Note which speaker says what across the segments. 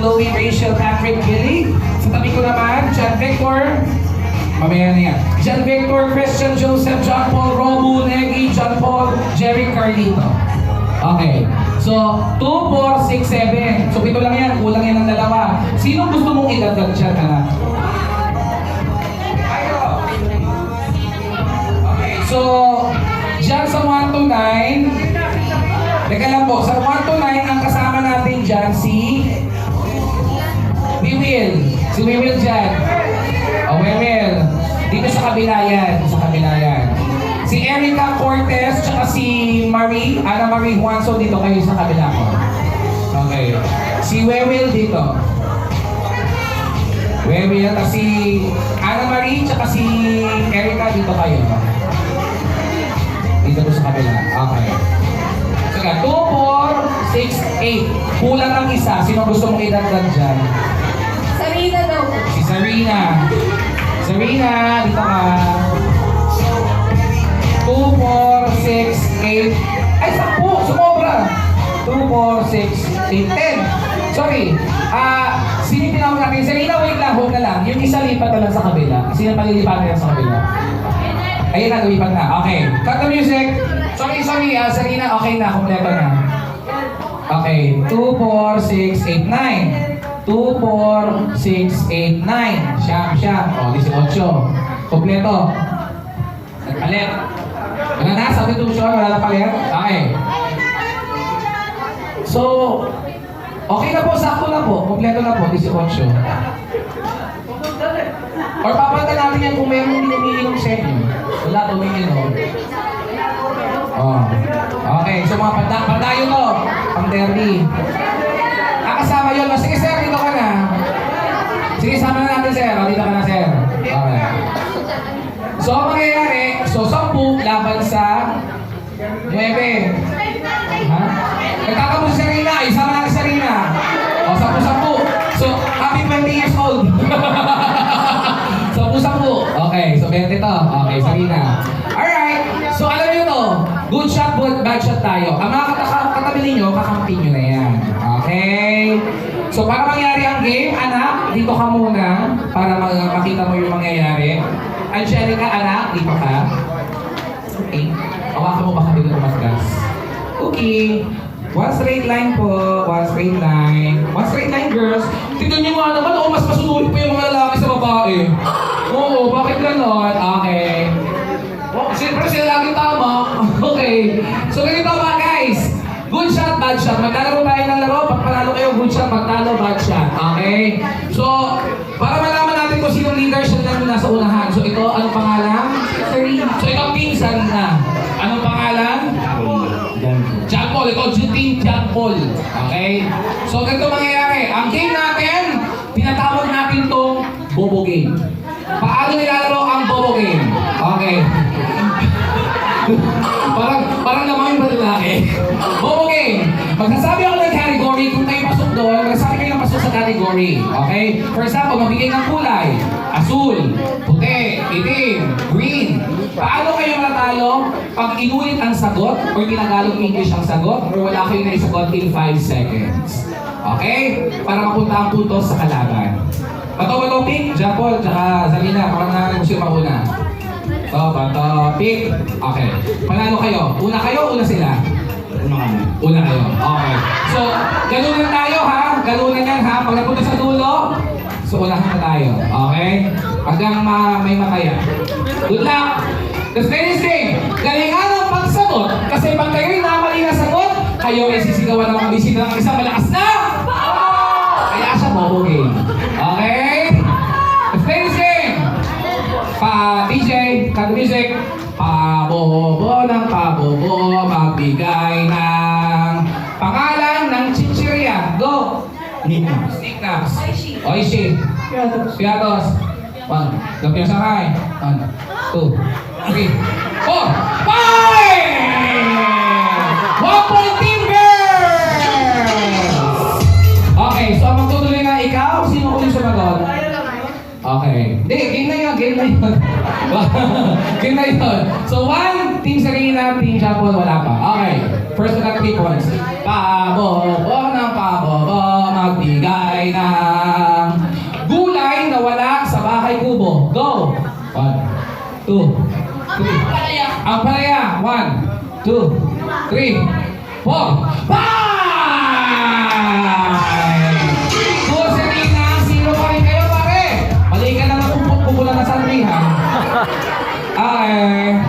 Speaker 1: Chloe, Rachel, Patrick, Billy. Sa tabi ko naman, John Victor. Mamaya na yan. John Victor, Christian, Joseph, John Paul, Robu, Negi, John Paul, Jerry, Carlito. Okay. So, 2, 4, 6, 7. So, pito lang yan. Kulang yan ng dalawa. Sino gusto mong idagdag dyan, anak? Okay. So, dyan sa 1 to 9, teka lang po, sa 1 to 9, ang kasama natin dyan si Wiwil. Si Wiwil dyan. O, Wiwil. Dito sa kabila yan. Sa kabila yan. Si Erica Cortez, tsaka si Ana Marie Juanso, dito kayo sa kabila ko. Okay. Si Wiwil dito. Wiwil, at si Ana Marie, tsaka si Erica, dito kayo. Dito ko sa kabila. Okay. Sige, 2, 4, 6, 8. Kulang ang isa. Sino gusto mong idagdag dyan?
Speaker 2: Sarina daw.
Speaker 1: Si Sarina. Sarina, dito ka. 2, 4, 6, 8. Ay, 10! Sumobra! 2, 4, 6, 8, 10. Sorry. Sino tinawag natin? Sarina, wait lang. Hold na lang. Yung isa lipat na lang sa kabila. Sino palilipat na lang sa kabila? Ayun na, lumipat na. Okay. Cut the music. Sorry. Sarina, okay na. Kompleto na. Okay. 2, 4, 6, 8, 9. 2, 4, 6, 8, 9. Siyam. O, 18. Kompleto. Nagpalit. Wala na, substitution. Wala na palit. Okay. So, okay na po. Sakto na po. Kompleto na po. 18. Or papalitan natin yan kung meron hindi umiinom sa inyo. Wala umiinom. Oh. Okay, so mga pandayo to. Pang-derby. Kasama yun. Sige sir, dito ka na. Sige, sama na natin sir. Dito ka na sir. Okay. So, ang mangyayari, 10 laban sa 9. Ha? Nagkakapo si Sarina. Isama natin si Sarina. O, 10. So, happy 20 years old. 10. Okay, so 20 to. Okay, Sarina. Alright, so alam nyo to, good shot, bad shot tayo. Ang mga katabi ninyo, kakampi nyo na yan. Okay? So para mangyari ang game, anak, dito ka muna para makita mo yung mangyayari. Angelica, anak, dito ka. Okay. Hawakan mo baka dito tumasgas. Okay. One straight line po. One straight line. One straight line, girls. Tignan nyo nga naman, mas masunulit pa yung mga lalaki sa babae. Oo, bakit ganon? Okay. Oh, siyempre sila laging tama. Okay. So ganito ba, guys? Good shot, bad shot. Maglalaro tayo ng laro. Pag panalo kayo, good shot. Pag talo, bad shot. Okay? So, para malaman natin kung sinong leader, siya lang nasa unahan. So ito, anong pangalan? Sarina. So ito, pinsan na. Anong pangalan? John Paul. Ito, Team John Paul. Okay? So ganito mangyayari. Ang game natin, tinatawag natin itong Bobo Game. Paano nilalaro ang Bobo Game? Okay. parang naman yung lalaki. Bobo Game. Magsasabi ako ng category, kung kayo pasok doon, magsasabi kayo ng pasok sa category. Okay? For example, magbigay ng kulay. Asul, puti, itim, green. Paano kayo matatalo pag inulit ang sagot or tinagalog English ang sagot or wala kayo na isagot in 5 seconds? Okay? Para mapunta ang puntos sa kalaban. Bato, pick, John Paul, tsaka Sarina, parang namin siya mauna. So, bato, pick. Okay. Panalo kayo. Una kayo, una sila? Una kayo. Okay. So, ganunan tayo ha. Ganunan yan ha. Pag napunta sa dulo, so unahan na tayo. Okay? Hanggang may mataya. Good luck! The next thing, galingan ang pagsagot. Kasi pag kayo'y namali na sagot, kayo ay sisigawan ng bisita ng isang malakas na! Kaya siya Bobo Game. Okay? The next thing, DJ, cut the music. Pabobo ng pabobo, magbigay ng pangalan ng chichirya. Go! Nicknaps. Oishi. Piatos. 1. Gapya sakay. 1, 2, 3, 4, 5! 1 point team girls! Okay, so ang magtutuloy na ikaw, sino ulit sumagot? Okay. Hindi, game na yun. Game na yun. So 1, Team Serena, Team Chapel, wala pa. Okay. First we got 3 points. Pabobo ng pabobo, magbigay ng gulay na wala sa bahay kubo. Go! 1, 2, 3. Ang palaya. 1, 2, 3, 4, 5! So, Serena, 0 pa rin kayo, pare. Mali ka na pupulan na sa ha. Okay.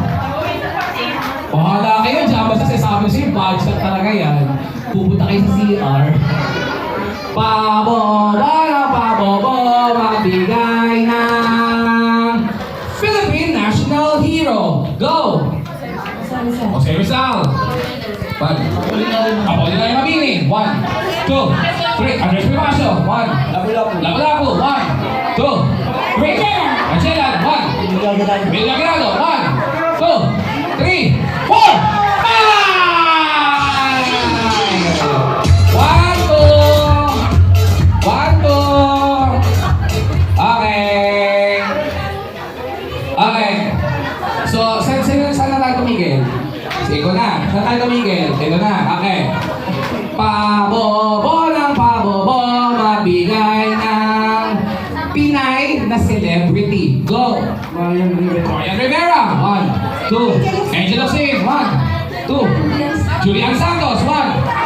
Speaker 1: Bahala kayo dyan. Basta sasabi siya, budget talaga yan. Pupunta kayo sa CR. Pabobo na pabobo, magbigay ng Philippine National Hero. Go! Jose Rizal. Ako din tayo mabini. 1, 2, 3. Andres Primacio. 1. Lapu-lapu. 1, 2, 3. Angela. 1. Milagrado. 1, 2, 3, 4, 5! 1, 2. Okay. Okay. So, saan na tayo tumigil? Sige na. Saan tayo tumigil? Ito na. Okay. Pabobo ng pabobo, mabigay ng Pinay na celebrity. Go! Marian Rivera. 1, 2. Angel of Sin. 1, 2. Julian Santos. 1,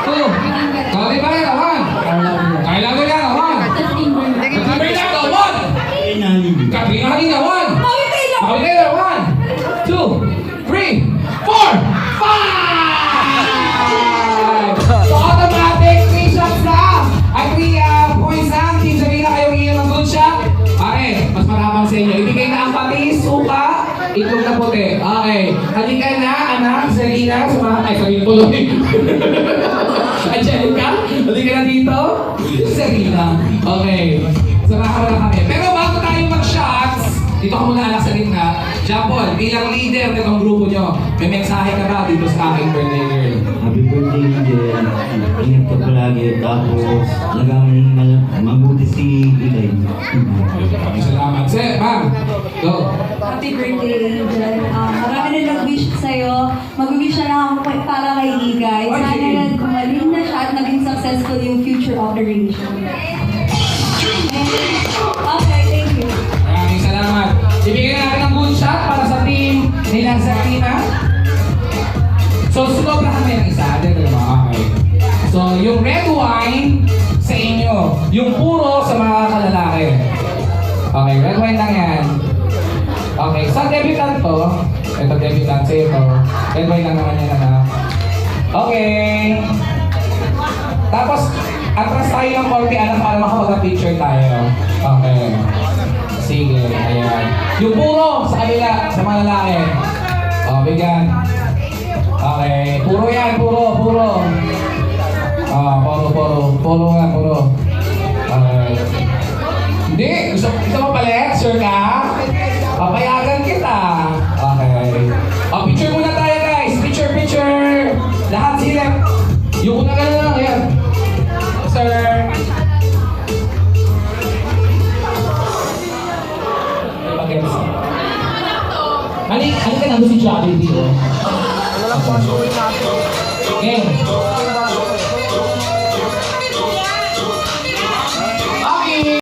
Speaker 1: 2. Cody Barrera. 1. Carla Guerrero. 1. Katrina Bernardo. 1. Katrina Halina. 1. Maui Taylor. 1, 2, 3, 4, 5! So automatic 3 shots na! At 3 points na. Team Serena, kayo iyon ng good shot. Okay, mas marabang sa inyo. Ibigay na ang patis, suka, itlog na puti. Okay, halika na, anak, Serena, ay, Serena tuloy. Angelica, halika na dito. Serena. Okay, samahan mo na kami. Pero bago tayo mag-shots, dito ka muna anak Serena. Japol, bilang leader nitong grupo nyo, may mensahe ka ba dito sa aking birthday girl?
Speaker 3: Happy birthday, Angel. Ingat ka palagi. Tapos, talagang mabuti si Iday.
Speaker 1: Maraming salamat. Sir, ma'am, go.
Speaker 2: Happy birthday, Angel. Marami na nag-wish sa'yo. Mag-wish na lang ako para kay Igay. Sana na gumaling na siya at naging successful yung future operation. Okay, thank you.
Speaker 1: Maraming salamat. Ibigay natin ang good shot para sa team nila Serena. So, sunobra kami ng isa. Dito naman, okay. So, yung red wine sa inyo. Yung puro sa mga kalalaki. Okay, red wine lang yan. Okay, sa debutant to. Ito, debutant sa ito. Red wine lang naman yan, anak. Okay. Tapos, atras tayo ng konti, anak, para makapag-picture tayo. Okay. Sige, ayan. Yung puro sa kanila, sa mga lalaki. O, bigyan. Okay, puro yan, puro. Puro nga, puro. Okay. Hindi, gusto mo palit? Sure ka? Papayagan kita. Okay. O, picture muna tayo, guys. Picture. Lahat sila. Yung una ka na lang, ayan. Sir. Halika na si Jollibee, oh. Okay.